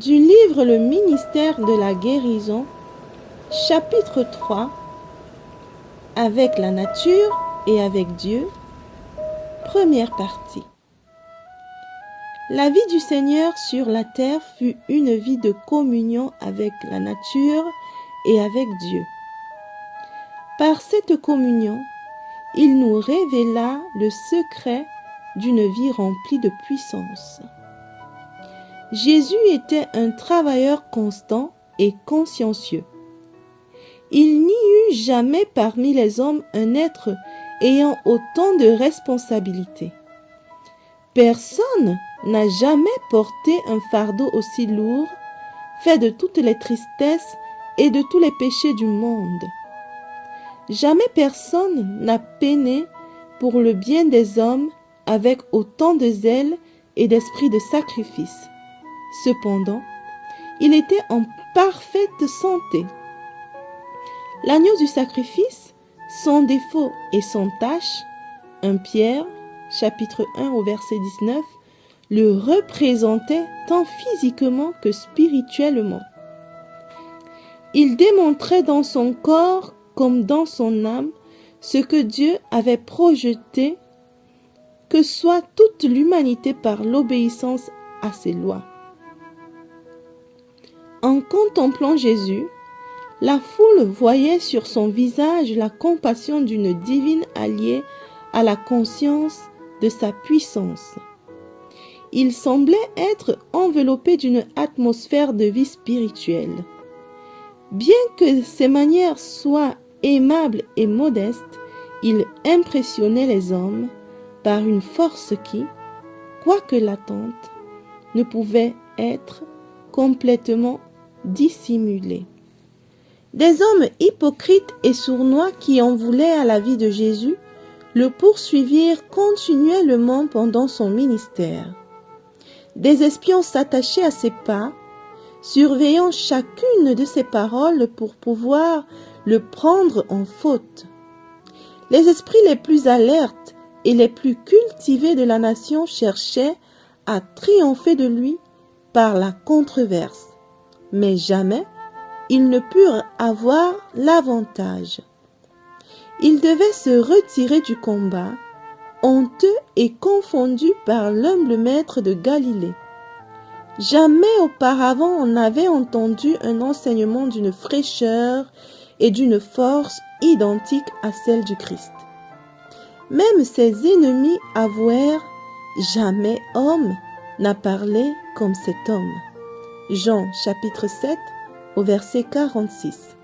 Du livre Le ministère de la guérison, chapitre 3, avec la nature et avec Dieu, première partie. La vie du Seigneur sur la terre fut une vie de communion avec la nature et avec Dieu. Par cette communion, il nous révéla le secret d'une vie remplie de puissance. Jésus était un travailleur constant et consciencieux. Il n'y eut jamais parmi les hommes un être ayant autant de responsabilités. Personne n'a jamais porté un fardeau aussi lourd, fait de toutes les tristesses et de tous les péchés du monde. Jamais personne n'a peiné pour le bien des hommes avec autant de zèle et d'esprit de sacrifice. Cependant, il était en parfaite santé. L'agneau du sacrifice, sans défaut et sans tache, 1 Pierre, chapitre 1 au verset 19, le représentait tant physiquement que spirituellement. Il démontrait dans son corps comme dans son âme ce que Dieu avait projeté, que soit toute l'humanité par l'obéissance à ses lois. En contemplant Jésus, la foule voyait sur son visage la compassion d'une divine alliée à la conscience de sa puissance. Il semblait être enveloppé d'une atmosphère de vie spirituelle. Bien que ses manières soient aimables et modestes, il impressionnait les hommes par une force qui, quoique latente, ne pouvait être complètement dissimulée. Des hommes hypocrites et sournois qui en voulaient à la vie de Jésus le poursuivirent continuellement pendant son ministère. Des espions s'attachaient à ses pas, surveillant chacune de ses paroles pour pouvoir le prendre en faute. Les esprits les plus alertes et les plus cultivés de la nation cherchaient à triompher de lui par la controverse, mais jamais ils ne purent avoir l'avantage. Ils devaient se retirer du combat, honteux et confondus par l'humble maître de Galilée. Jamais auparavant on n'avait entendu un enseignement d'une fraîcheur et d'une force identiques à celle du Christ. Même ses ennemis avouèrent « Jamais homme n'a parlé comme cet homme ». Jean chapitre 7 au verset 46.